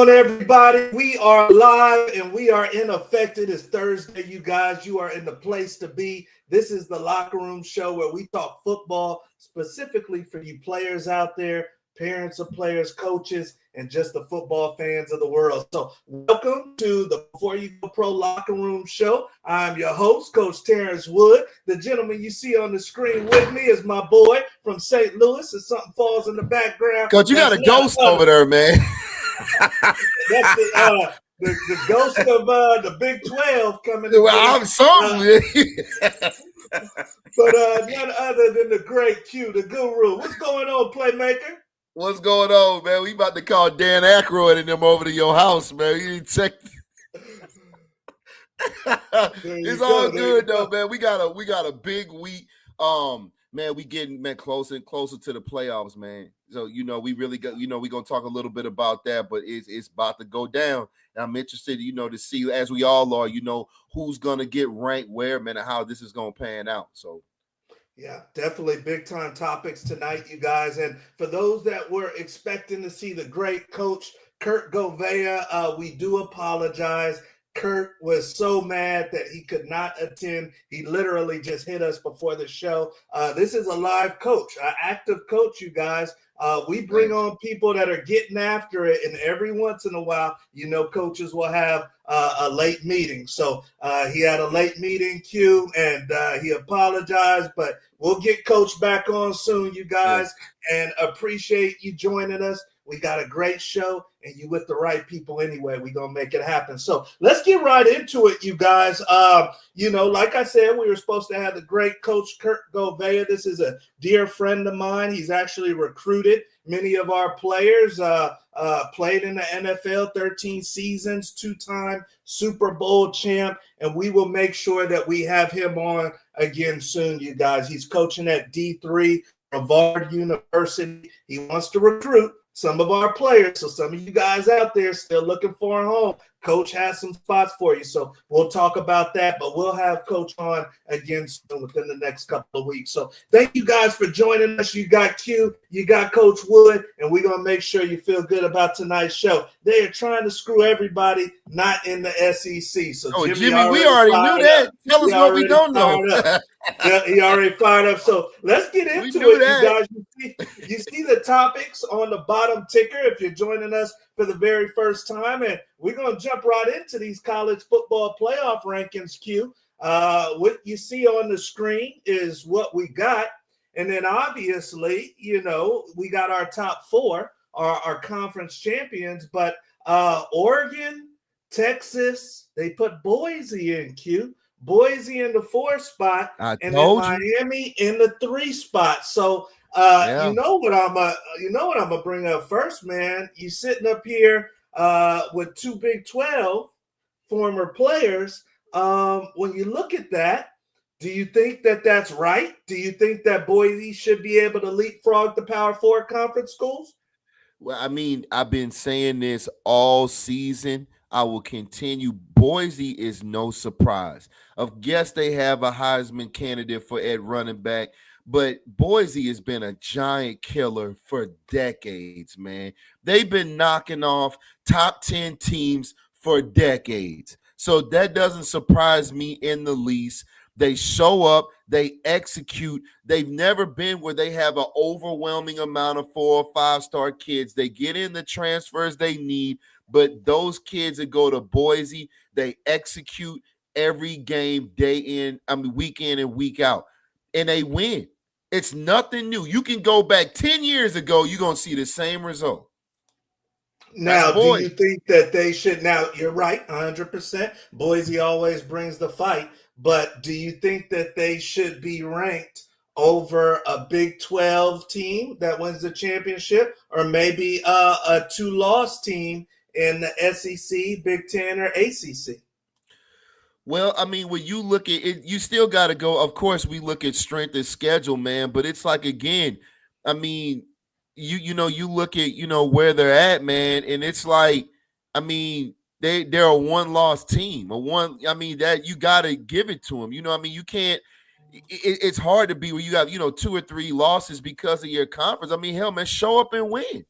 on, everybody? We are live and we are in effect. It is Thursday, you guys. You are in the place to be. This is the Locker Room Show where we talk football specifically for you players out there, parents of players, coaches, and just the football fans of the world. So welcome to the Before You Go Pro Locker Room Show. I'm your host, Coach Terrence Wood. The gentleman you see on the screen with me is my boy from St. Louis. If something falls in the background. Coach, you got a ghost over there, man. That's the ghost of the Big 12 coming. Well, I'm sorry. But none other than the great Q, the guru. What's going on, Playmaker? What's going on, man? We about to call Dan Aykroyd and them over to your house, man. You check. It's all good though, man. We got a big week. Man, we getting closer and closer to the playoffs, man. So we really got we're gonna talk a little bit about that, but it's about to go down. And I'm interested, to see, as we all are, who's gonna get ranked where, man, and how this is gonna pan out. So yeah, definitely big time topics tonight, you guys. And for those that were expecting to see the great coach Kurt Gouveia, we do apologize. Kurt was so mad that he could not attend. He literally just hit us before the show. This is a live coach, an active coach, you guys. We bring on people that are getting after it, and every once in a while, coaches will have a late meeting. So he had a late meeting, Q, and he apologized, but we'll get Coach back on soon, you guys, and appreciate you joining us. We got a great show, and you with the right people anyway. We're going to make it happen. So let's get right into it, you guys. Like I said, we were supposed to have the great Coach Kurt Gouveia. This is a dear friend of mine. He's actually recruited many of our players, played in the NFL 13 seasons, two-time Super Bowl champ, and we will make sure that we have him on again soon, you guys. He's coaching at D3 Brevard University. He wants to recruit some of our players. So some of you guys out there still looking for a home, Coach has some spots for you. So we'll talk about that, but we'll have Coach on again soon within the next couple of weeks. So thank you guys for joining us. You got Q, you got Coach Wood, and we're going to make sure you feel good about tonight's show. They are trying to screw everybody not in the SEC. So Jimmy, we already knew that. Tell us what we don't know. Yeah, he already fired up. So let's get into it, you guys. You see the topics on the bottom ticker if you're joining us for the very first time. And we're going to jump right into these college football playoff rankings, Q. What you see on the screen is what we got. And then obviously, we got our top four, our conference champions. But Oregon, Texas, they put Boise in, Q. Boise in the 4th spot, and then Miami in the 3 spot. So you know what I'm gonna bring up first, man. You sitting up here with 2 Big 12 former players. When you look at that, do you think that that's right? Do you think that Boise should be able to leapfrog the Power 4 conference schools? Well, I mean, I've been saying this all season. I will continue. Boise is no surprise. Yes, they have a Heisman candidate at running back, but Boise has been a giant killer for decades, man. They've been knocking off top 10 teams for decades. So that doesn't surprise me in the least. They show up, they execute. They've never been where they have an overwhelming amount of 4 or 5-star kids. They get in the transfers they need. But those kids that go to Boise, they execute every game week in and week out, and they win. It's nothing new. You can go back 10 years ago, you're going to see the same result. Now, do you think that they should? Now, you're right, 100%. Boise always brings the fight, but do you think that they should be ranked over a Big 12 team that wins the championship, or maybe a 2-loss team in the SEC, Big 10, or ACC? Well, I mean, when you look at it, you still got to go. Of course, we look at strength and schedule, man. But it's like, again, I mean, you look at where they're at, man, and it's like, I mean, they're a 1-loss team. That you got to give it to them. You can't. It's hard to be where you have 2 or 3 losses because of your conference. I mean, hell, man, show up and win.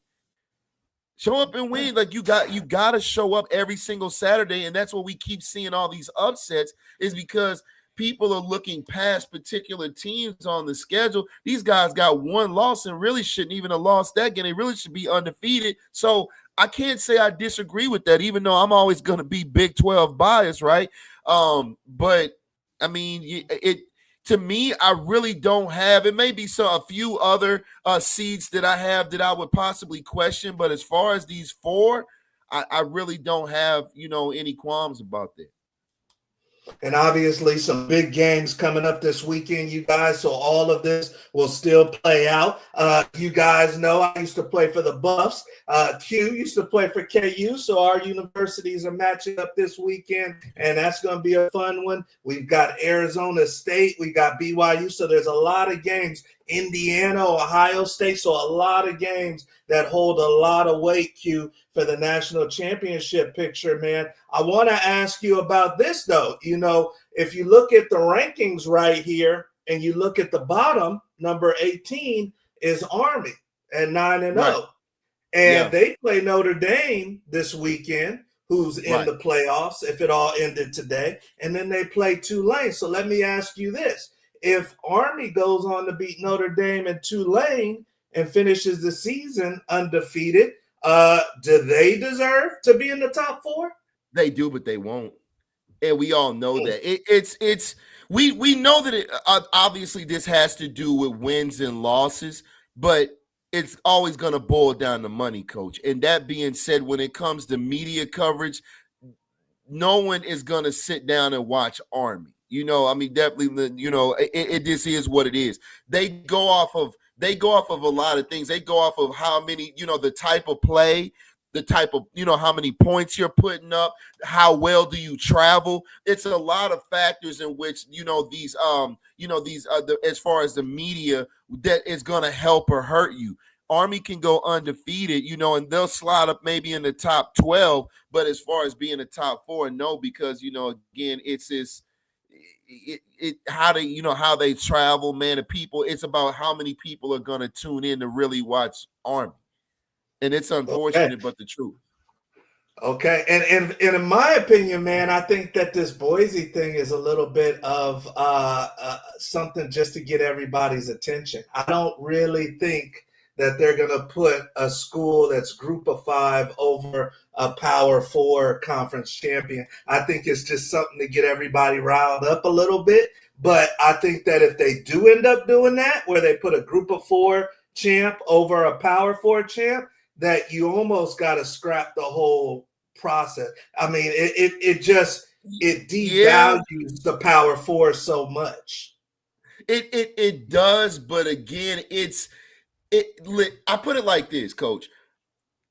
Show up and win. Like you got to show up every single Saturday, and that's what we keep seeing all these upsets is because people are looking past particular teams on the schedule. These guys got one loss and really shouldn't even have lost that game. They really should be undefeated. So I can't say I disagree with that, even though I'm always going to be Big 12 biased, right? But I mean, it to me, I really don't have. It may be a few other seeds that I have that I would possibly question, but as far as these four, I really don't have any qualms about that. And obviously some big games coming up this weekend, you guys. So all of this will still play out. You guys know I used to play for the Buffs. Q used to play for KU. So our universities are matching up this weekend, and that's going to be a fun one. We've got Arizona State. We got BYU. So there's a lot of games. Indiana, Ohio State. So a lot of games that hold a lot of weight, Q, for the national championship picture, man. I want to ask you about this, though. If you look at the rankings right here and you look at the bottom, number 18 is Army at 9-0. Right. And they play Notre Dame this weekend, who's in the playoffs, if it all ended today. And then they play Tulane. So let me ask you this. If Army goes on to beat Notre Dame and Tulane and finishes the season undefeated, do they deserve to be in the top four? They do, but they won't. And we all know that. We know that obviously this has to do with wins and losses, but it's always going to boil down to money, Coach. And that being said, when it comes to media coverage, no one is going to sit down and watch Army. Definitely, it just is what it is. They go off of a lot of things. They go off of how many, the type of play, the type of, how many points you're putting up, how well do you travel. It's a lot of factors in which, as far as the media that is going to help or hurt you. Army can go undefeated, and they'll slide up maybe in the top 12. But as far as being a top 4, no, because, again, it's this. How they travel, man. The people, it's about how many people are going to tune in to really watch Army, and it's unfortunate, but the truth. Okay, and in my opinion, man, I think that this Boise thing is a little bit of something just to get everybody's attention. I don't really think that they're going to put a school that's group of 5 over a Power 4 conference champion. I think it's just something to get everybody riled up a little bit. But I think that if they do end up doing that, where they put a group of 4 champ over a Power 4 champ, that you almost got to scrap the whole process. I mean, it devalues the Power 4 so much. It does, but again, I put it like this, Coach.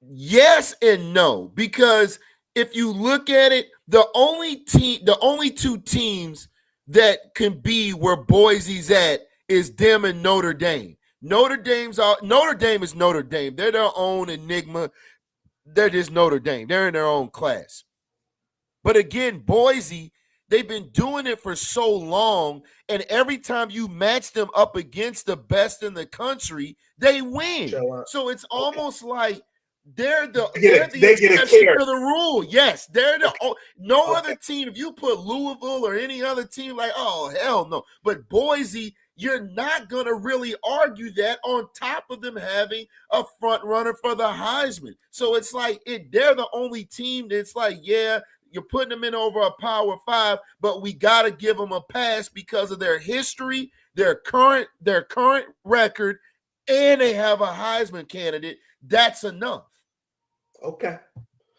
Yes and no, because if you look at it, the only 2 teams that can be where Boise's at is them and Notre Dame. Notre Dame is Notre Dame. They're their own enigma. They're just Notre Dame. They're in their own class. But again, Boise, they've been doing it for so long, and every time you match them up against the best in the country, they win. So it's almost like they're the exception to the rule. Yes, they're no other team. If you put Louisville or any other team, like, oh, hell no. But Boise, you're not going to really argue that on top of them having a front runner for the Heisman. So it's like they're the only team that's like, yeah, you're putting them in over a Power 5, but we got to give them a pass because of their history, their current record, and they have a Heisman candidate. That's enough. Okay.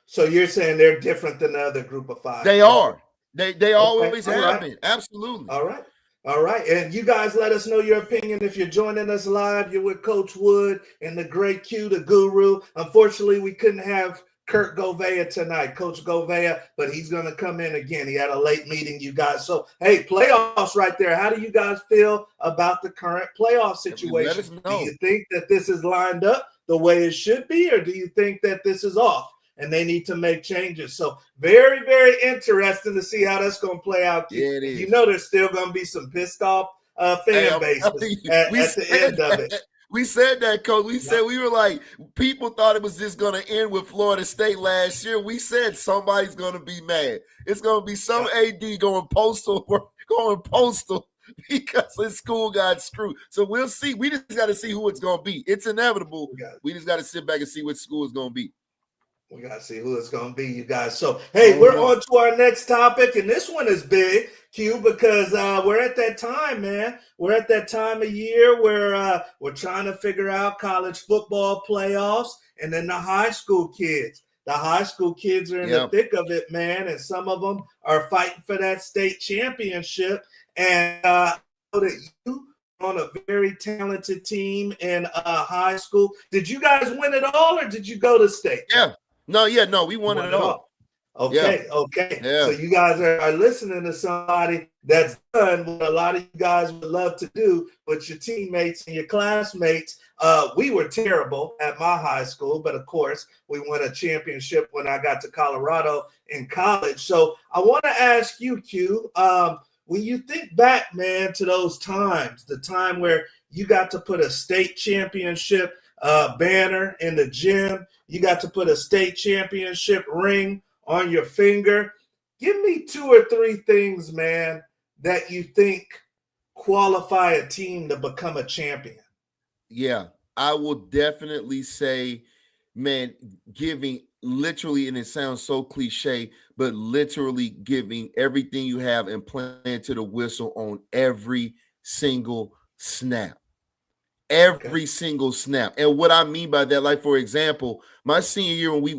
So you're saying they're different than the other group of 5? They are. They always have been. Absolutely. All right. And you guys let us know your opinion. If you're joining us live, you're with Coach Wood and the great Q, the guru. Unfortunately, we couldn't have Kurt Gouveia tonight, Coach Gouveia, but he's going to come in again. He had a late meeting, you guys. So, hey, playoffs right there. How do you guys feel about the current playoff situation? Do you think that this is lined up the way it should be, or do you think that this is off and they need to make changes? So very, very interesting to see how that's going to play out. Yeah, it is. There's still going to be some pissed off fan bases at the end of it. We said that, Coach. We said we were like, people thought it was just going to end with Florida State last year. We said somebody's going to be mad. It's going to be some AD going postal because his school got screwed. So we'll see. We just got to see who it's going to be. It's inevitable. We just got to sit back and see which school it's going to be. We got to see who it's going to be, you guys. So, hey, we're on to our next topic, and this one is big, Q, because we're at that time, man. We're at that time of year where we're trying to figure out college football playoffs, and then the high school kids. The high school kids are in the thick of it, man, and some of them are fighting for that state championship. And I know that you on a very talented team in high school. Did you guys win it all, or did you go to state? No, we won it all. Okay. So you guys are listening to somebody that's done what a lot of you guys would love to do with your teammates and your classmates. We were terrible at my high school, but of course we won a championship when I got to Colorado in college. So I want to ask you, Q, when you think back, man, to those times, the time where you got to put a state championship banner in the gym, you got to put a state championship ring on your finger. Give me 2 or 3 things, man, that you think qualify a team to become a champion. Yeah, I will definitely say, man, giving literally, and it sounds so cliche, but literally giving everything you have and playing to the whistle on every single snap. Every single snap. And what I mean by that, like, for example, my senior year when we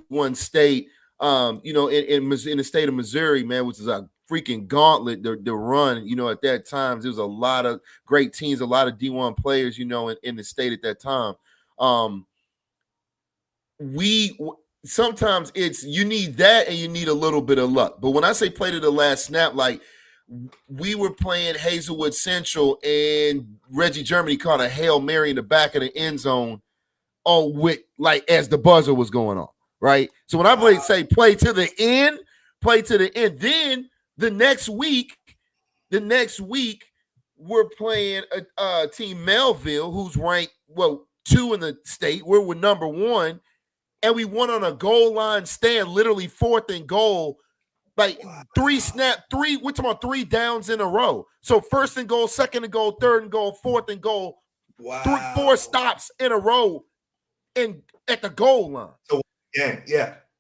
won state, in the state of Missouri, man, which is a freaking gauntlet to run, at that time. There was a lot of great teams, a lot of D1 players, in the state at that time. Sometimes you need that and you need a little bit of luck. But when I say play to the last snap, like, we were playing Hazelwood Central and Reggie Germany caught a Hail Mary in the back of the end zone as the buzzer was going on, right? So when I play to the end, then the next week we're playing a team Melville who's ranked 2 in the state. We're number 1, and we won on a goal line stand, literally 4th and goal. Like 3 we're talking about 3 downs in a row. So 1st and goal, 2nd and goal, 3rd and goal, 4th and goal. 4 stops in a row and at the goal line. To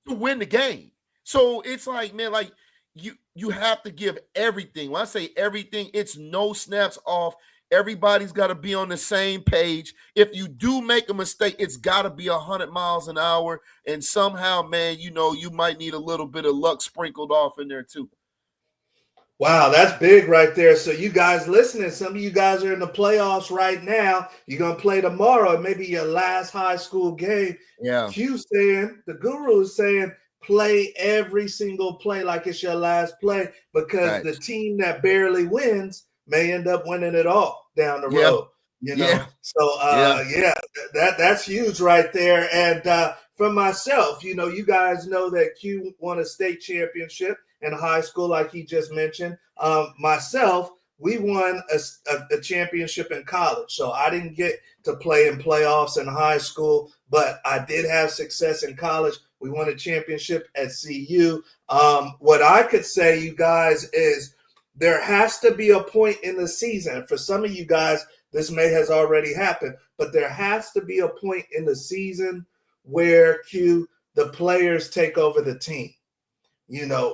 win the game. So it's like, man, like you have to give everything. When I say everything, it's no snaps off. Everybody's got to be on the same page. If you do make a mistake, it's got to be 100 miles an hour. And somehow, man, you might need a little bit of luck sprinkled off in there too. Wow, that's big right there. So you guys listening, some of you guys are in the playoffs right now. You're going to play tomorrow. It may be your last high school game. Yeah. The guru is saying, play every single play like it's your last play, because the team that barely wins may end up winning it all down the road. So that's huge right there. And for myself, you guys know that Q won a state championship in high school, like he just mentioned. Myself, we won a championship in college. So I didn't get to play in playoffs in high school, but I did have success in college. We won a championship at CU. What I could say, you guys, is there has to be a point in the season. For some of you guys, this may has already happened, but there has to be a point in the season where the players take over the team.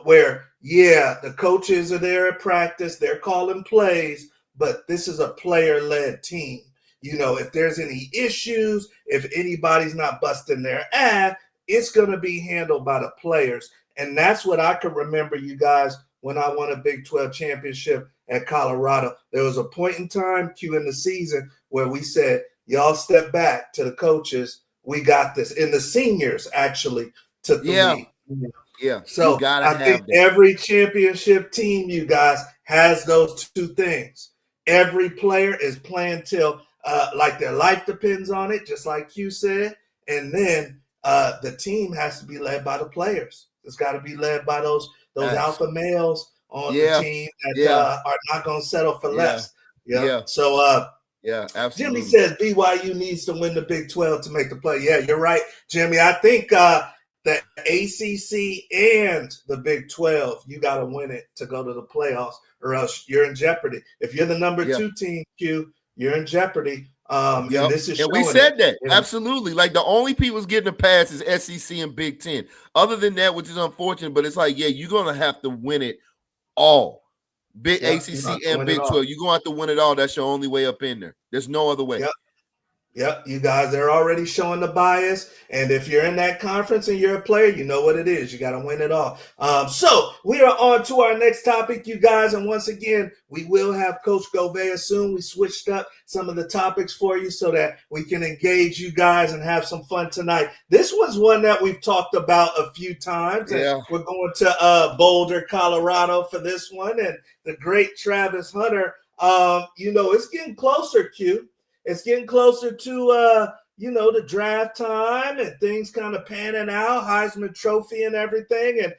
Where, the coaches are there at practice, they're calling plays, but this is a player-led team. If there's any issues, if anybody's not busting their ass, it's going to be handled by the players. And that's what I can remember, you guys, when I won a Big 12 championship at Colorado. There was a point in time, in the season, where we said, y'all step back to the coaches. We got this. And the seniors actually took the lead. Yeah. So I think every championship team, you guys, has those 2 things. Every player is playing till like their life depends on it, just like Q said. And then the team has to be led by the players. It's got to be led by those alpha males on the team that are not going to settle for less. So Yeah, Jimmy absolutely. says BYU needs to win the Big 12 to make the play. Yeah, you're right, Jimmy. I think the ACC and the Big 12, you got to win it to go to the playoffs, or else you're in jeopardy. If you're the number Yeah. 2 team, Q, you're in jeopardy. And Yep. this is And we showing it. said that. You know? Absolutely. Like the only people's getting a pass is SEC and Big Ten. Other than that, which is unfortunate, but it's like, yeah, you're going to have to win it all. Big Yeah, you have ACC to and win it Big all. 12. You're going to have to win it all. That's your only way up in there. There's no other way. Yep. Yep, you guys, they're already showing the bias. And if you're in that conference and you're a player, you know what it is. You got to win it all. So we are on to our next topic, you guys. And once again, we will have Coach Gouveia soon. We switched up some of the topics for you so that we can engage you guys and have some fun tonight. This was one that we've talked about a few times. And Yeah. we're going to Boulder, Colorado for this one. And the great Travis Hunter, it's getting closer, Q. It's getting closer to the draft time and things kind of panning out, Heisman Trophy and everything. And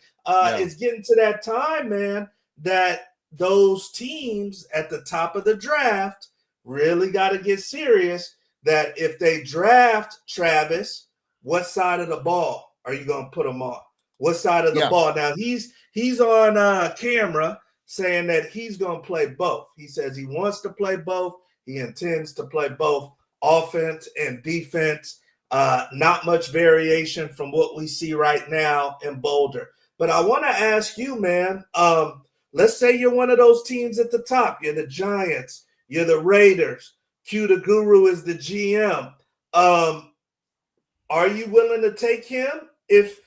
it's getting to that time, man, that those teams at the top of the draft really got to get serious that if they draft Travis, what side of the ball are you going to put him on? What side of the ball? Now, he's on camera saying that he's going to play both. He says he wants to play both. He intends to play both offense and defense. Not much variation from what we see right now in Boulder. But I want to ask you, man, let's say you're one of those teams at the top. You're the Giants. You're the Raiders. Q the Guru is the GM. Are you willing to take him if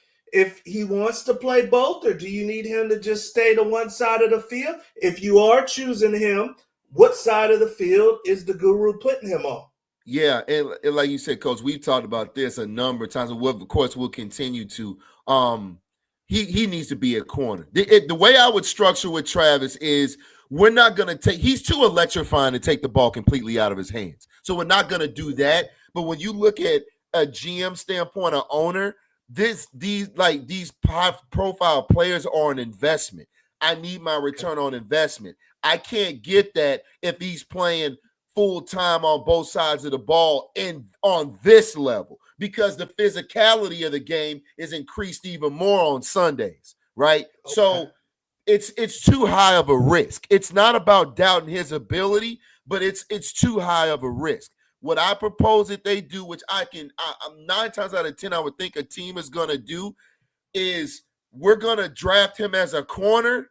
he wants to play both, or do you need him to just stay to one side of the field? If you are choosing him, what side of the field is the Guru putting him on? Yeah, and like you said, Coach, we've talked about this a number of times, and of course we'll continue to. He needs to be a corner. The way I would structure with Travis is we're not going to take. He's too electrifying to take the ball completely out of his hands, so we're not going to do that. But when you look at a GM standpoint, an owner, these high profile players are an investment. I need my return on investment. I can't get that if he's playing full time on both sides of the ball and on this level, because the physicality of the game is increased even more on Sundays, right? Okay. So it's too high of a risk. It's not about doubting his ability, but it's too high of a risk. What I propose that they do, which I'm 9 times out of 10, I would think a team is going to do, is we're going to draft him as a corner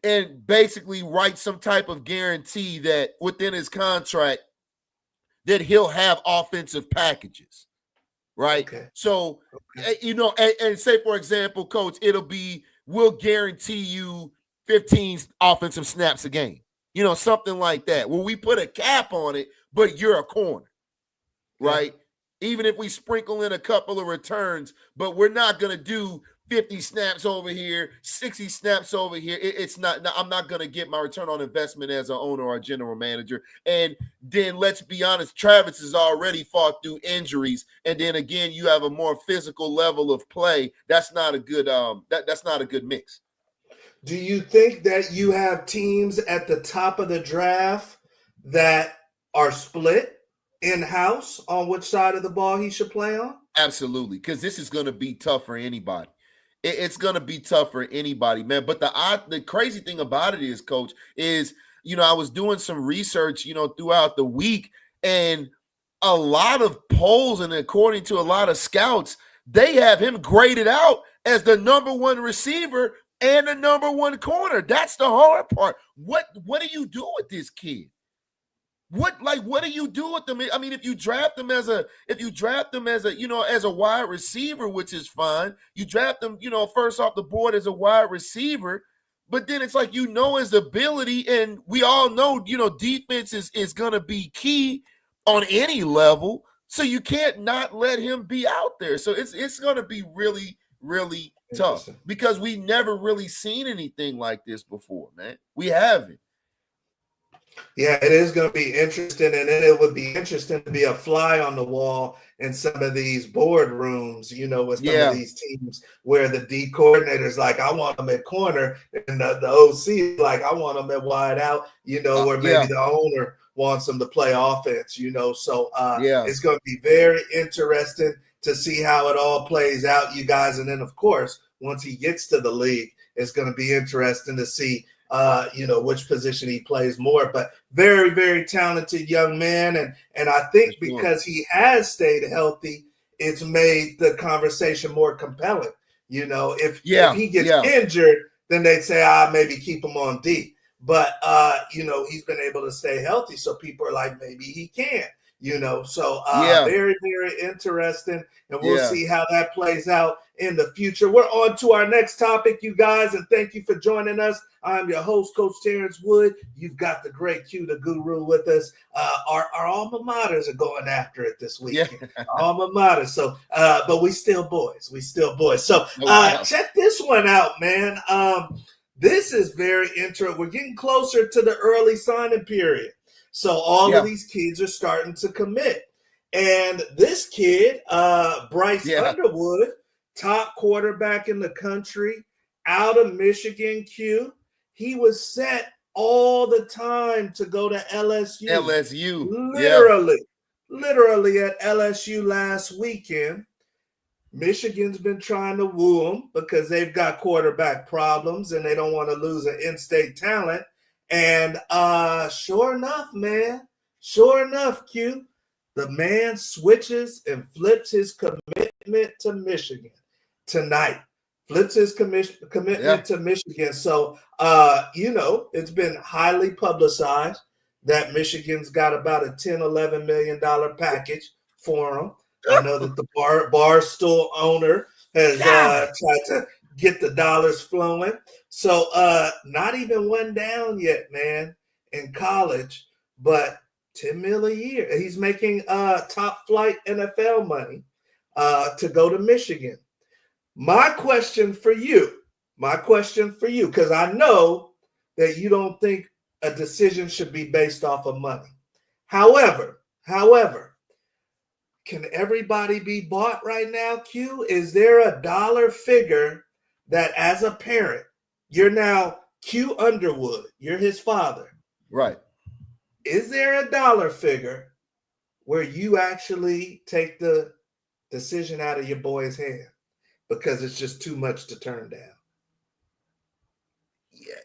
and basically write some type of guarantee that within his contract that he'll have offensive packages, right? Okay. So, and say, for example, Coach, we'll guarantee you 15 offensive snaps a game, something like that. Well, we put a cap on it, but you're a corner, right? Yeah. Even if we sprinkle in a couple of returns, but we're not going to do 50 snaps over here, 60 snaps over here. I'm not going to get my return on investment as an owner or a general manager. And then let's be honest, Travis has already fought through injuries. And then again, you have a more physical level of play. That's not a good that's not a good mix. Do you think that you have teams at the top of the draft that are split in-house on which side of the ball he should play on? Absolutely, because this is going to be tough for anybody. It's going to be tough for anybody, man. But the crazy thing about it is, Coach, is, I was doing some research, throughout the week, and a lot of polls and according to a lot of scouts, they have him graded out as the number one receiver and the number one corner. That's the hard part. What do you do with this kid? What do you do with them? I mean, if you draft them as a as a wide receiver, which is fine, you draft them, first off the board as a wide receiver, but then it's like, his ability, and we all know, defense is going to be key on any level, so you can't not let him be out there. So it's going to be really, really tough because we never really seen anything like this before, man. We haven't. Yeah, it is going to be interesting, and then it would be interesting to be a fly on the wall in some of these boardrooms, with some of Yeah, these teams where the D coordinator's like, I want them at corner, and the OC is like, I want them at wide out, or maybe yeah, the owner wants them to play offense, So yeah, it's going to be very interesting to see how it all plays out, you guys. And then, of course, once he gets to the league, it's going to be interesting to see which position he plays more. But very, very talented young man. And I for think sure. because he has stayed healthy, it's made the conversation more compelling. If Yeah, he gets yeah, injured, then they'd say, maybe keep him on D. But he's been able to stay healthy. So people are like, maybe he can. So yeah, very, very interesting. And we'll yeah. see how that plays out in the future. We're on to our next topic, you guys, and thank you for joining us. I'm your host, Coach Terrence Wood. You've got the great Q, the guru, with us. Our alma maters are going after it this Yeah, weekend. Alma mater. So, but we still boys. We still boys. So, no doubt. check this one out, man. This is very interesting. We're getting closer to the early signing period. So all of Yeah, these kids are starting to commit. And this kid, Bryce yeah. Underwood, top quarterback in the country, out of Michigan, Q. He was set all the time to go to LSU. LSU. Yeah, Literally at LSU last weekend. Michigan's been trying to woo him because they've got quarterback problems and they don't want to lose an in-state talent. And sure enough, Q, the man switches and flips his commitment to Michigan tonight. Flips his yeah. commitment to Michigan. So, it's been highly publicized that Michigan's got about a $10, $11 million package for him. I know that the Barstool owner has God. tried to get the dollars flowing. So not even one down yet, man, in college, but 10 mil a year. He's making top flight NFL money to go to Michigan. My question for you, because I know that you don't think a decision should be based off of money. However, can everybody be bought right now, Q? Is there a dollar figure that as a parent, you're now Q Underwood, you're his father. Right. Is there a dollar figure where you actually take the decision out of your boy's hand because it's just too much to turn down? Yeah.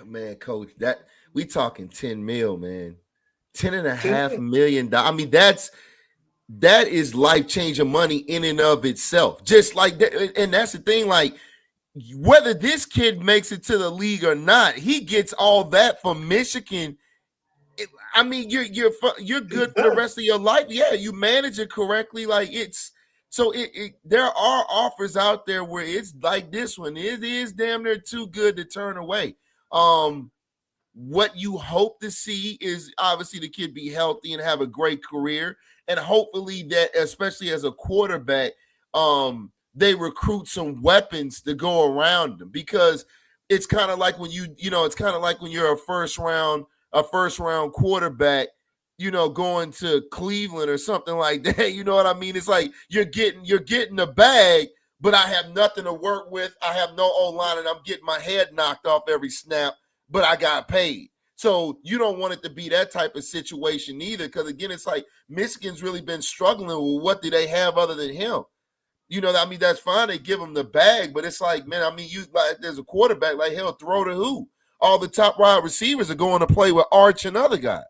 Man, coach, that we talking 10 mil, man. 10 and a 10 half mil. million dollars. I mean, that is life-changing money in and of itself. Just like that, and that's the thing, like whether this kid makes it to the league or not, he gets all that from Michigan. I mean, you're He's good for the done. rest of your life. Yeah, you manage it correctly. Like it's so there are offers out there where it's like this one. It is damn near too good to turn away. What you hope to see is obviously the kid be healthy and have a great career, and hopefully that, especially as a quarterback, they recruit some weapons to go around them, because it's kind of like when it's kind of like when you're a first round quarterback, going to Cleveland or something like that. You know what I mean? It's like you're getting the bag, but I have nothing to work with. I have no O-line, and I'm getting my head knocked off every snap, but I got paid. So you don't want it to be that type of situation either, because again, it's like Michigan's really been struggling with what do they have other than him. I mean, that's fine. They give him the bag, but it's like, man, I mean, there's a quarterback, like, hell, throw to who? All the top wide receivers are going to play with Arch and other guys.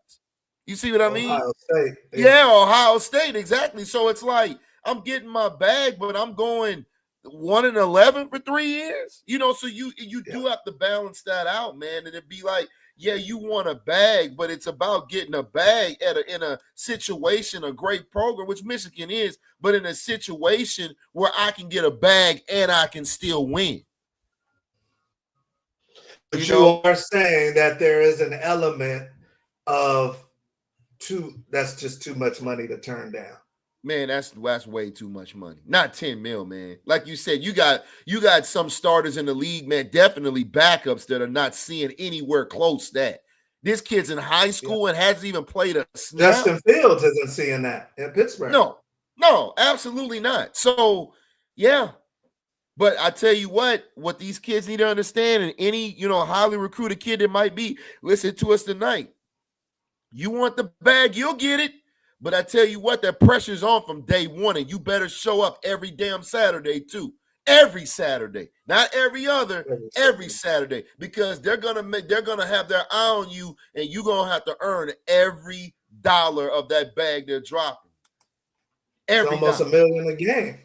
You see what I mean? Ohio State. Yeah. Yeah, Ohio State, exactly. So it's like I'm getting my bag, but I'm going 1-11 for 3 years. So you Yeah. do have to balance that out, man. And it'd be like, yeah, you want a bag, but it's about getting a bag in a situation, a great program, which Michigan is, but in a situation where I can get a bag and I can still win. You But you know, are saying that there is an element of that's just too much money to turn down. man, that's way too much money. Not 10 mil, man. Like you said, you got some starters in the league, man, definitely backups that are not seeing anywhere close to that. This kid's in high Yeah. school and hasn't even played a snap. Justin Fields isn't seeing that in Pittsburgh. No, absolutely not. So, yeah. But I tell you what these kids need to understand, and any, highly recruited kid that might be, listen to us tonight. You want the bag, you'll get it. But I tell you what, that pressure's on from day one, and you better show up every damn Saturday too. Every Saturday, not every other, every Saturday, because they're gonna have their eye on you, and you're gonna have to earn every dollar of that bag they're dropping. It's almost $1 million a game.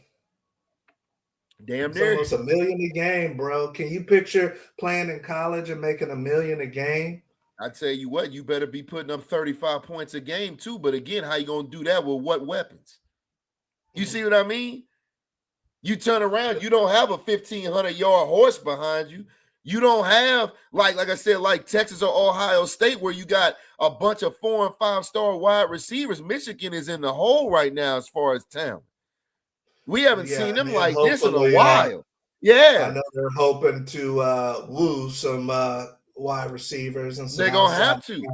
Damn it's near. Almost $1 million a game, bro. Can you picture playing in college and making $1 million a game? I tell you what, you better be putting up 35 points a game too. But again, how you gonna do that with what weapons? You see what I mean? You turn around, you don't have a 1,500-yard horse behind you. You don't have, like I said, like Texas or Ohio State, where you got a bunch of 4- and 5-star wide receivers. Michigan is in the hole right now as far as talent. We haven't seen them like this in a while. I know they're hoping to woo some wide receivers and some. They're gonna have to.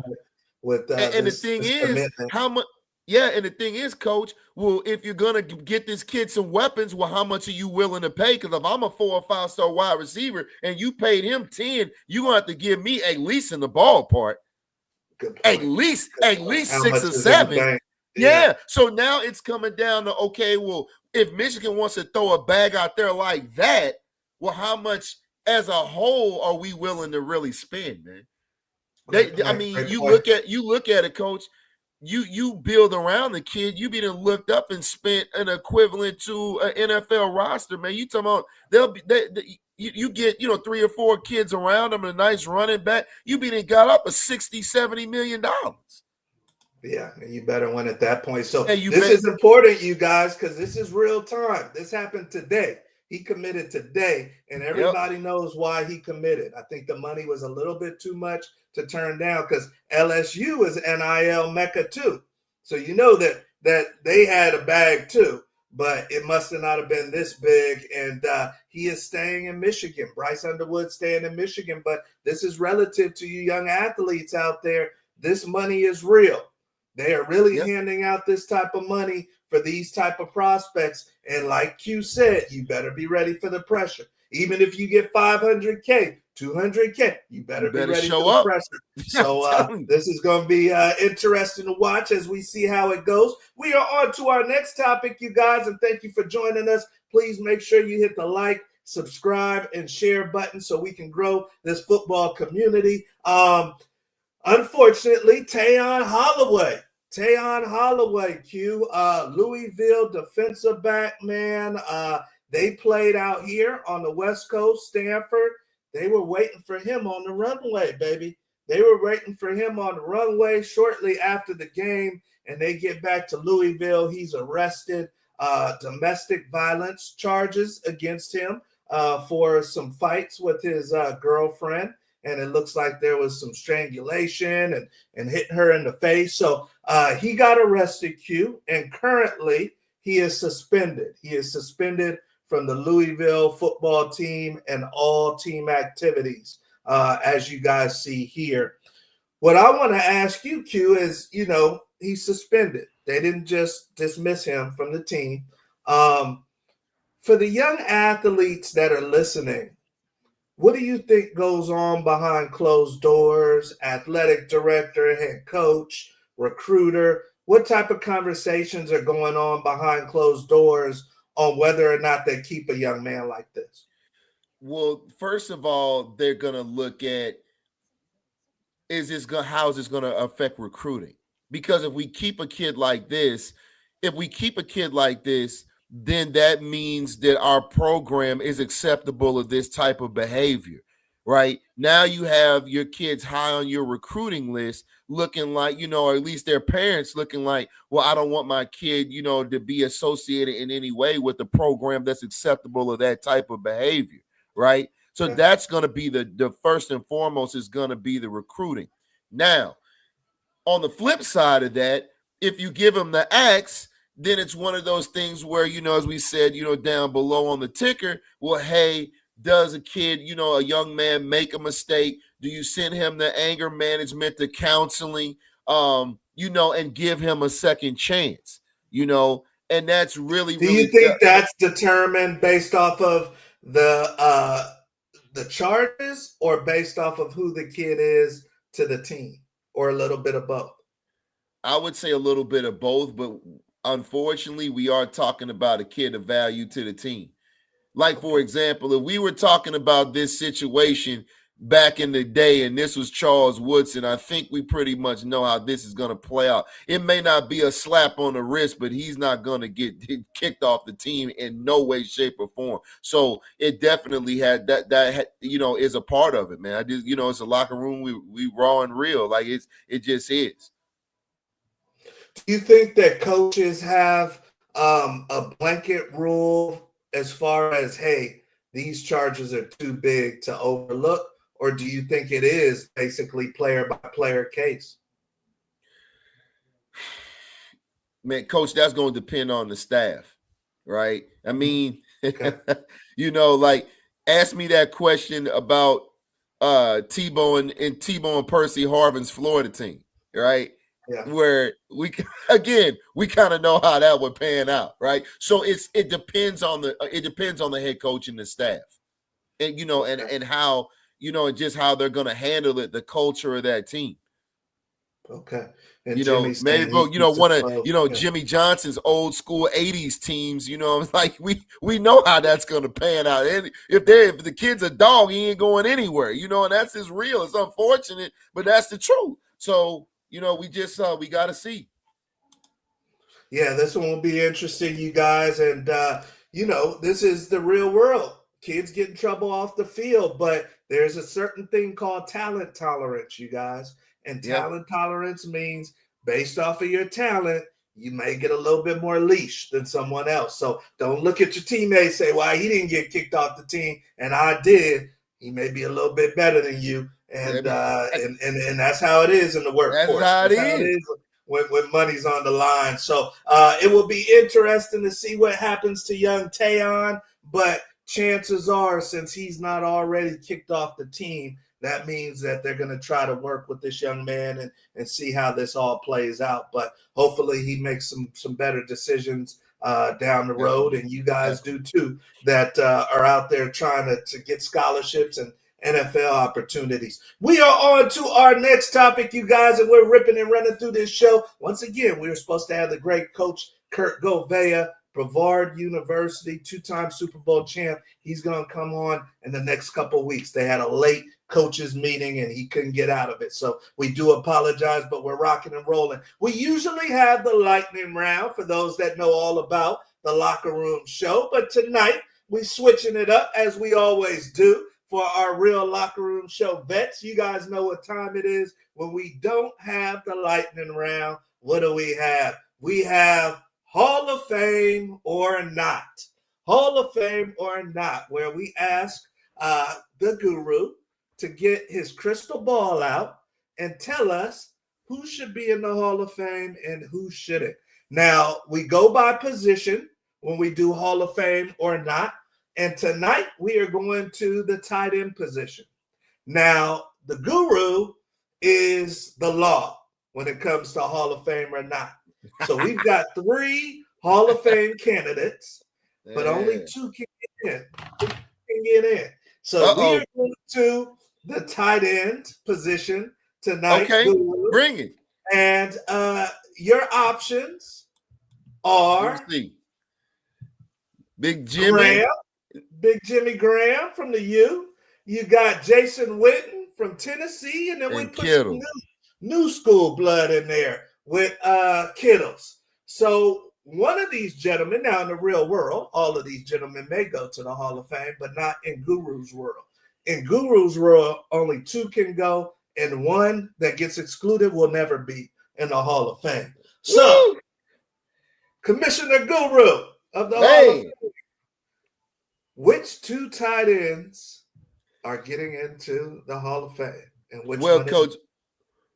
With and the thing is, how much? Yeah, and the thing is, Coach, well, if you're going to get this kid some weapons, well, how much are you willing to pay? Because if I'm a 4- or 5-star wide receiver and you paid him 10, you're going to have to give me at least in the ballpark. At least 6 or 7. Yeah. So now it's coming down to, okay, well, if Michigan wants to throw a bag out there like that, well, how much as a whole are we willing to really spend, man? You look at it, Coach. You build around the kid. You be looked up and spent an equivalent to an NFL roster, man. You talking about you get 3 or 4 kids around them and a nice running back. You got up a $60-70 million. Yeah, and you better win at that point. So this is important, you guys, because this is real time. This happened today. He committed today, and everybody knows why he committed. I think the money was a little bit too much to turn down because LSU is NIL Mecca too. So you know that they had a bag too, but it must not have been this big. And he is staying in Michigan. Bryce Underwood staying in Michigan. But this is relative to you young athletes out there. This money is real. They are really handing out this type of money for these type of prospects. And like Q said, you better be ready for the pressure. Even if you get $500K, $200K, you better be ready for the pressure. So this is going to be interesting to watch as we see how it goes. We are on to our next topic, you guys, and thank you for joining us. Please make sure you hit the like, subscribe, and share button so we can grow this football community. Unfortunately, Tayon Holloway, Q, Louisville defensive back, man. They played out here on the West Coast, Stanford. They were waiting for him on the runway, baby. They were waiting for him on the runway shortly after the game, and they get back to Louisville. He's arrested. Domestic violence charges against him for some fights with his girlfriend. And it looks like there was some strangulation and hitting her in the face. So he got arrested, Q, and currently he is suspended. He is suspended from the Louisville football team and all team activities, as you guys see here. What I want to ask you, Q, is, he's suspended. They didn't just dismiss him from the team. For the young athletes that are listening, what do you think goes on behind closed doors? Athletic director, head coach, recruiter, what type of conversations are going on behind closed doors on whether or not they keep a young man like this? Well, first of all, they're going to look at how is this going to affect recruiting? Because if we keep a kid like this, then that means that our program is acceptable of this type of behavior, right? Now you have your kids high on your recruiting list looking like, or at least their parents looking like, well, I don't want my kid, to be associated in any way with the program that's acceptable of that type of behavior, right? So that's going to be the first and foremost is going to be the recruiting. Now, on the flip side of that, if you give them the axe, then it's one of those things where, as we said, down below on the ticker, well, hey, does a kid, a young man make a mistake? Do you send him to anger management, to counseling, and give him a second chance, and that's really, Do you really think that's determined based off of the charges or based off of who the kid is to the team, or a little bit of both? I would say a little bit of both, but unfortunately, we are talking about a kid of value to the team. Like, for example, if we were talking about this situation back in the day and this was Charles Woodson, I think we pretty much know how this is going to play out. It may not be a slap on the wrist, but he's not going to get kicked off the team in no way, shape, or form. So it definitely had that is a part of it, man. I just, it's a locker room. We raw and real. Like, it just is. Do you think that coaches have a blanket rule as far as, hey, these charges are too big to overlook? Or do you think it is basically player by player case? Man, Coach, that's going to depend on the staff, right? I mean, Okay. like, ask me that question about Tebow and Percy Harvin's Florida team, right? Yeah. Where we kind of know how that would pan out, right? So it depends on the head coach and the staff, and and how just how they're going to handle it, the culture of that team. Okay. And Jimmy, maybe one of Jimmy Johnson's old school '80s teams. Like we know how that's going to pan out. And if the kid's a dog, he ain't going anywhere. And that's just real. It's unfortunate, but that's the truth. So we just we got to see. Yeah, this one will be interesting, you guys. And, this is the real world. Kids get in trouble off the field, but there's a certain thing called talent tolerance, you guys. And talent tolerance means based off of your talent, you may get a little bit more leash than someone else. So don't look at your teammates, say, well, he didn't get kicked off the team and I did. He may be a little bit better than you. And that's how it is in the workforce. That's how it is. When money's on the line. So it will be interesting to see what happens to young Tayon, but chances are, since he's not already kicked off the team, that means that they're going to try to work with this young man and see how this all plays out. But hopefully he makes some better decisions down the road, and you guys do too, that are out there trying to get scholarships and NFL opportunities. We are on to our next topic, you guys, and we're ripping and running through this show. Once again, we were supposed to have the great coach Kurt Gouveia, Brevard University, two-time Super Bowl champ. He's going to come on in the next couple of weeks. They had a late coaches meeting and he couldn't get out of it. So we do apologize, but we're rocking and rolling. We usually have the lightning round for those that know all about the locker room show, but tonight we're switching it up as we always do. For our real locker room show vets, you guys know what time it is. When we don't have the lightning round, what do we have? We have Hall of Fame or not. Hall of Fame or not, where we ask the guru to get his crystal ball out and tell us who should be in the Hall of Fame and who shouldn't. Now, we go by position when we do Hall of Fame or not. And tonight we are going to the tight end position. Now, the guru is the law when it comes to Hall of Fame or not. So we've got 3 Hall of Fame candidates, but only 2 can get in. So we are going to the tight end position tonight. Okay, guru. bring it. And your options are Big Jimmy. Graham. Big Jimmy Graham from the U. You got Jason Witten from Tennessee, and then we put some new school blood in there with Kittles. So one of these gentlemen, now in the real world, all of these gentlemen may go to the Hall of Fame, but not in Guru's world. In Guru's world, only 2 can go, and one that gets excluded will never be in the Hall of Fame. So, Commissioner Guru of the Hall of Fame, which 2 tight ends are getting into the Hall of Fame? And which one Coach,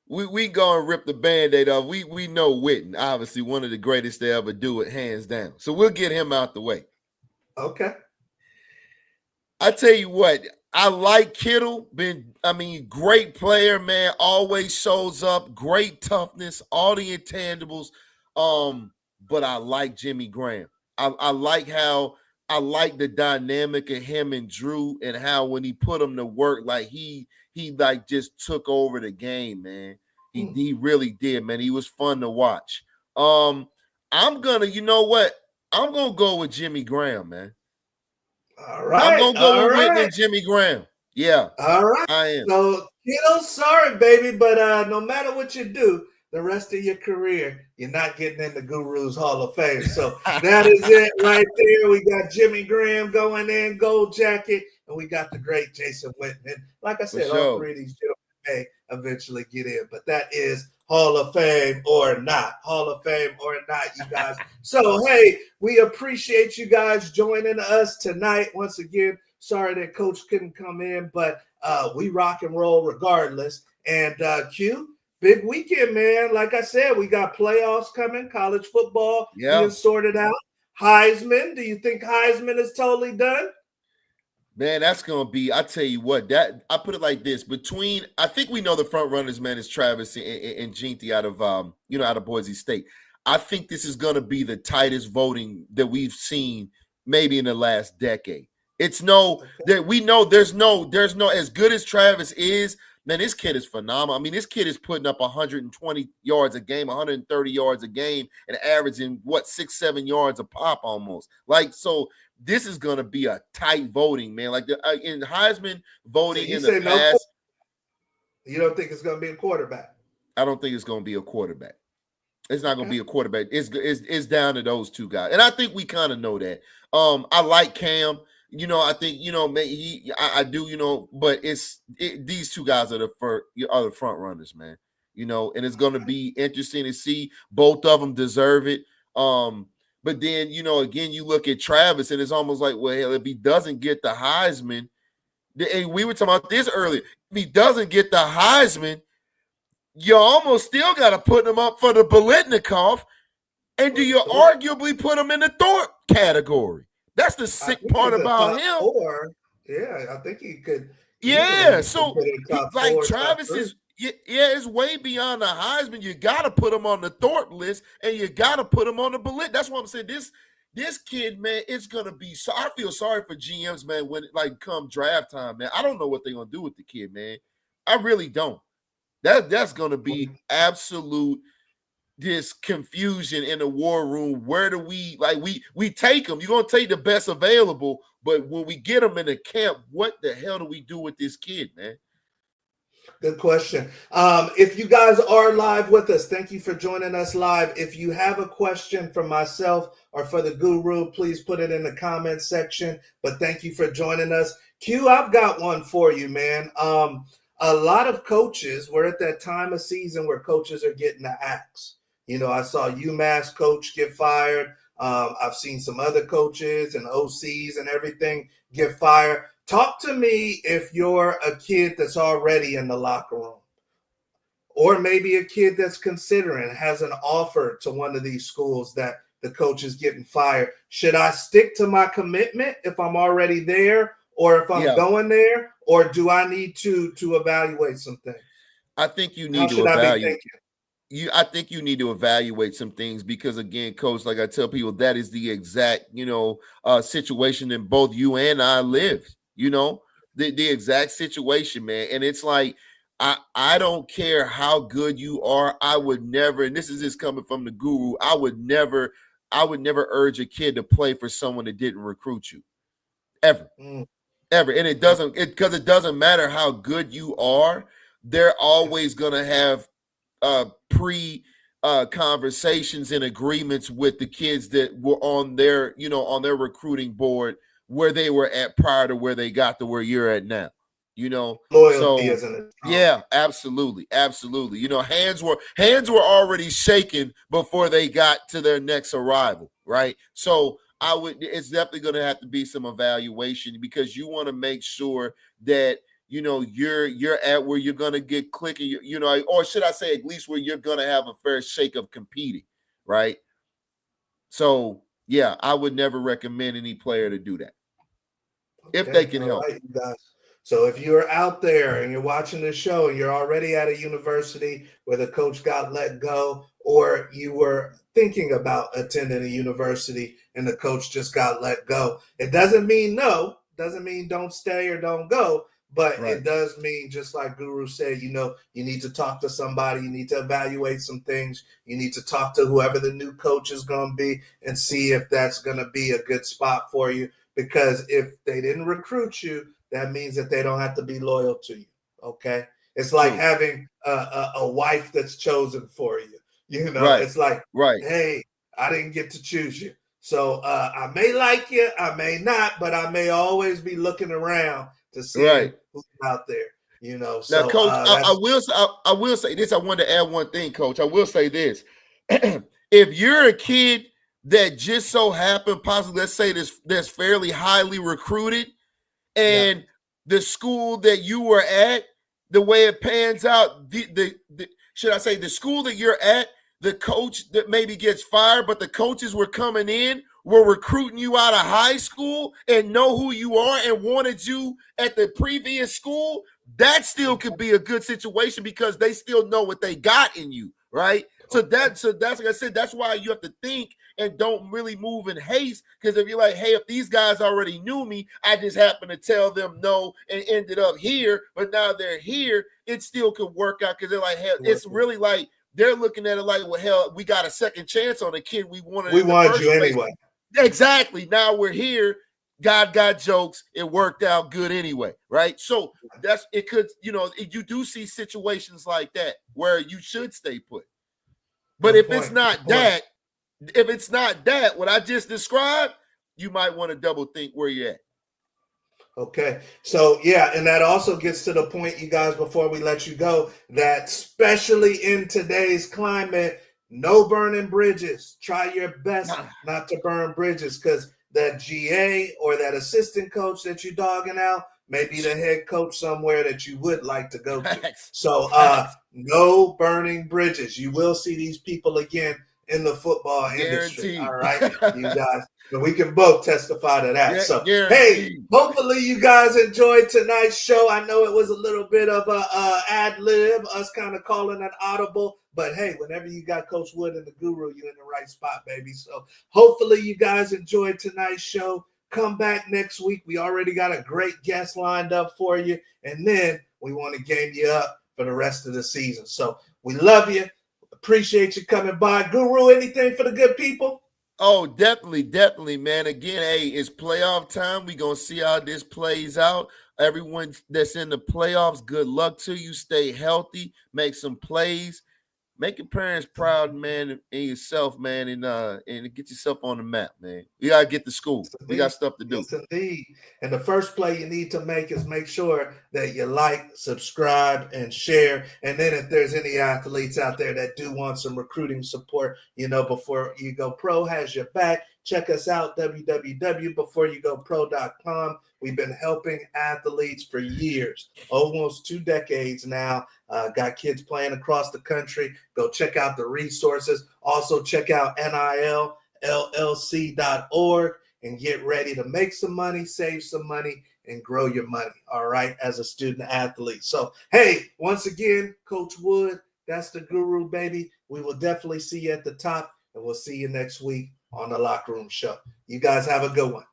we gonna rip the Band-Aid off. We know Witten, obviously one of the greatest to ever do it, hands down. So we'll get him out the way. Okay. I tell you what, I like Kittle. Great player, man. Always shows up. Great toughness, all the intangibles. But I like Jimmy Graham. I like how I like the dynamic of him and Drew, and how when he put him to work, like he like just took over the game, man. He really did, man. He was fun to watch. I'm gonna, you know what? I'm gonna go with Jimmy Graham, man. All I'm right, gonna go all with Whitney right, and Jimmy Graham. Yeah, all right. I am. So, sorry, baby, but no matter what you do, the rest of your career, you're not getting in the Guru's Hall of Fame. So that is it right there. We got Jimmy Graham going in, gold jacket, and we got the great Jason Witten. Like I For said, all sure. three of these gentlemen may eventually get in, but that is Hall of Fame or not. Hall of Fame or not, you guys. So, hey, we appreciate you guys joining us tonight. Once again, sorry that Coach couldn't come in, but we rock and roll regardless. And Q, big weekend, man. Like I said, we got playoffs coming, college football being Yeah. sorted out. Heisman, do you think Heisman is totally done? Man, that's gonna be. I tell you what, that I put it like this: between, I think we know the front runners, man, is Travis and Jeanty out of out of Boise State. I think this is gonna be the tightest voting that we've seen maybe in the last decade. It's no Okay. that we know there's no as good as Travis is. Man, this kid is phenomenal. I mean, this kid is putting up 120 yards a game, 130 yards a game, and averaging what 6-7 yards a pop almost. Like so, this is going to be a tight voting, man. Like in Heisman So voting you in the say no, past, you don't think it's going to be a quarterback? I don't think it's going to be a quarterback. It's not going to Okay. be a quarterback. It's down to those two guys, and I think we kind of know that. I like Cam. I think I do. But these two guys are the front runners, man. And it's going to be interesting to see. Both of them deserve it. But then again, you look at Travis, and it's almost like, well, hell, if he doesn't get the Heisman, and we were talking about this earlier, if he doesn't get the Heisman, you almost still got to put him up for the Bolitnikoff. And do you arguably put him in the Thorpe category? That's the I sick think part he's a about top him. four. Yeah, I think he could easily Yeah, be so considered top like four, top Travis three. is, yeah, it's way beyond the Heisman. You got to put him on the Thorpe list, and you got to put him on the Bullet. That's what I'm saying. This kid, man, it's gonna be. So I feel sorry for GMs, man. When like come draft time, man, I don't know what they're gonna do with the kid, man. I really don't. That's gonna be absolute this confusion in the war room. Where do we take them? You're gonna take the best available, but when we get them in the camp, what the hell do we do with this kid, man? Good question. If you guys are live with us, thank you for joining us live. If you have a question for myself or for the guru, please put it in the comments section. But thank you for joining us. Q, I've got one for you, man. A lot of coaches, we're at that time of season where coaches are getting the axe. I saw UMass coach get fired. I've seen some other coaches and OCs and everything get fired. Talk to me if you're a kid that's already in the locker room, or maybe a kid that's considering, has an offer to one of these schools that the coach is getting fired. Should I stick to my commitment if I'm already there, or if I'm Yeah, going there, or do I need to evaluate some things? I think you How need to should I be evaluate. thinking? I think you need to evaluate some things because again, coach, like I tell people, that is the exact situation in both you and I live. The exact situation, man. And it's like I don't care how good you are. I would never, and this is just coming from the guru. I would never urge a kid to play for someone that didn't recruit you ever. Mm, Ever. And it okay. doesn't, because it doesn't matter how good you are, they're Yeah. always going to have pre conversations and agreements with the kids that were on their recruiting board where they were at prior to where they got to where you're at now. Loyalty So isn't as strong. yeah, absolutely, absolutely. Hands were already shaken before they got to their next arrival, right? So it's definitely going to have to be some evaluation because you want to make sure that you're at where you're gonna get clicking, or should I say at least where you're gonna have a fair shake of competing, right? So yeah, I would never recommend any player to do that. if they Okay, can all help. right, you guys. So if you're out there and you're watching this show and you're already at a university where the coach got let go, or you were thinking about attending a university and the coach just got let go, it doesn't mean no, doesn't mean don't stay or don't go, but Right. it does mean, just like Guru said, you need to talk to somebody, you need to evaluate some things, you need to talk to whoever the new coach is going to be and see if that's going to be a good spot for you. Because if they didn't recruit you, that means that they don't have to be loyal to you. Okay. It's like True. having a wife that's chosen for you. Right. It's like, Right. hey, I didn't get to choose you. So I may like you, I may not, but I may always be looking around to see Right. who's out there. Now, So Coach, that's I will say this. I wanted to add one thing, Coach. I will say this. If you're a kid that just so happened, possibly, let's say that's fairly highly recruited, and the school that you were at, the way it pans out, should I say the school that you're at, the coach that maybe gets fired, but the coaches were coming in, were recruiting you out of high school and know who you are and wanted you at the previous school, that still could be a good situation because they still know what they got in you, right? So that's like I said, that's why you have to think and don't really move in haste. Because if you're like, hey, if these guys already knew me, I just happened to tell them no and ended up here, but now they're here, it still could work out because they're like, hell, it's really like they're looking at it like, well, hell, we got a second chance on the kid we wanted in the first you place. anyway. Exactly. Now we're here. God got jokes. It worked out good anyway, right? So that's it. Could you do see situations like that where you should stay put, but if it's not that, what I just described, you might want to double think where you're at. Okay. So, yeah, and that also gets to the point, you guys, before we let you go, that especially in today's climate, no burning bridges. Try your best not to burn bridges, because that GA or that assistant coach that you're dogging out may be the head coach somewhere that you would like to go to. So, no burning bridges. You will see these people again in the football industry. Guaranteed. All right, you guys. And we can both testify to that. So, guaranteed. hey, hopefully you guys enjoyed tonight's show. I know it was a little bit of a ad lib, us kind of calling an audible. But hey, whenever you got Coach Wood and the Guru, you're in the right spot, baby. So hopefully you guys enjoyed tonight's show. Come back next week. We already got a great guest lined up for you. And then we want to game you up for the rest of the season. So we love you. Appreciate you coming by. Guru, anything for the good people? Oh, definitely, man. Again, hey, it's playoff time. We're going to see how this plays out. Everyone that's in the playoffs, good luck to you. Stay healthy. Make some plays. Make your parents proud, man, and yourself, man, and get yourself on the map, man. You got to get to school. We got stuff to do. Yes, indeed. And the first play you need to make is make sure that you like, subscribe, and share. And then if there's any athletes out there that do want some recruiting support, before you go pro has your back. Check us out, www.beforeyougopro.com. We've been helping athletes for years, almost 2 decades now. Got kids playing across the country. Go check out the resources. Also check out NILLLC.org and get ready to make some money, save some money, and grow your money, all right, as a student athlete. So, hey, once again, Coach Wood, that's the Guru, baby. We will definitely see you at the top, and we'll see you next week on the Locker Room Show. You guys have a good one.